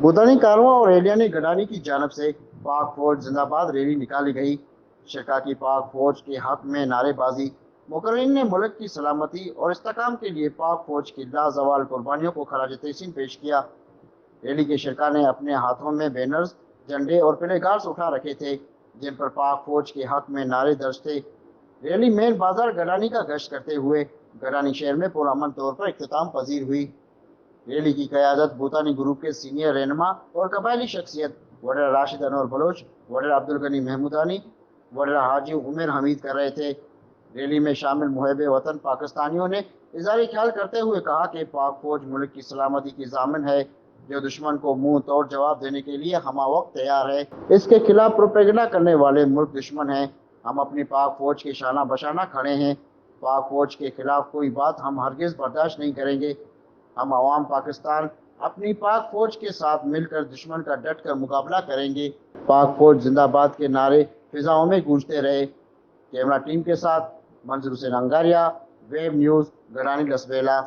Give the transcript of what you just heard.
भूटानी कारवां और एलियानी गडानी की जानब से पाक फौज जिंदाबाद रैली निकाली गई। शका की पाक फौज के हक में नारेबाजी। मुकर्रिन ने मुल्क की सलामती और इस्तेकाम के लिए पाक फौज की लाजवाल कुर्बानियों को खराज तहसीन पेश किया। रैली के शिरका ने अपने हाथों में बैनर्स, झंडे और प्लेकार्ड्स उठा रखे थे, जिन पर पाक फौज के हक में नारे दर्ज थे। रैली मेन बाजार गडानी का गश्त करते हुए गडानी शहर में पुरअमन तौर पर इख्तिताम पजीर हुई। रैली की क़यादत भूटानी ग्रुप के सीनियर रहनुमा और कबायली शख्सियत वडरा राशिद अनवर बलोच, वडरा अब्दुल गनी महमूदानी, वडरा हाजी उमर हमीद कर रहे थे। रैली में शामिल मुहब्बे वतन पाकिस्तानियों ने इज़हार ख्याल करते हुए कहा कि पाक फौज मुल्क की सलामती की ज़ामिन है, जो दुश्मन को मुंह तोड़ जवाब देने के लिए हमा वक्त तैयार है। इसके खिलाफ प्रोपेगेंडा करने वाले मुल्क दुश्मन हैं। हम अपनी पाक फौज के शाना बशाना खड़े हैं। पाक फौज के खिलाफ कोई बात हम हरगिज़ बर्दाश्त नहीं करेंगे। हम अवाम पाकिस्तान अपनी पाक फौज के साथ मिलकर दुश्मन का डट कर मुकाबला करेंगे। पाक फौज जिंदाबाद के नारे फिजाओं में गूंजते रहे। कैमरा टीम के साथ मंजर हुसैन अंगारिया, वेब न्यूज़, गडानी लसबेला।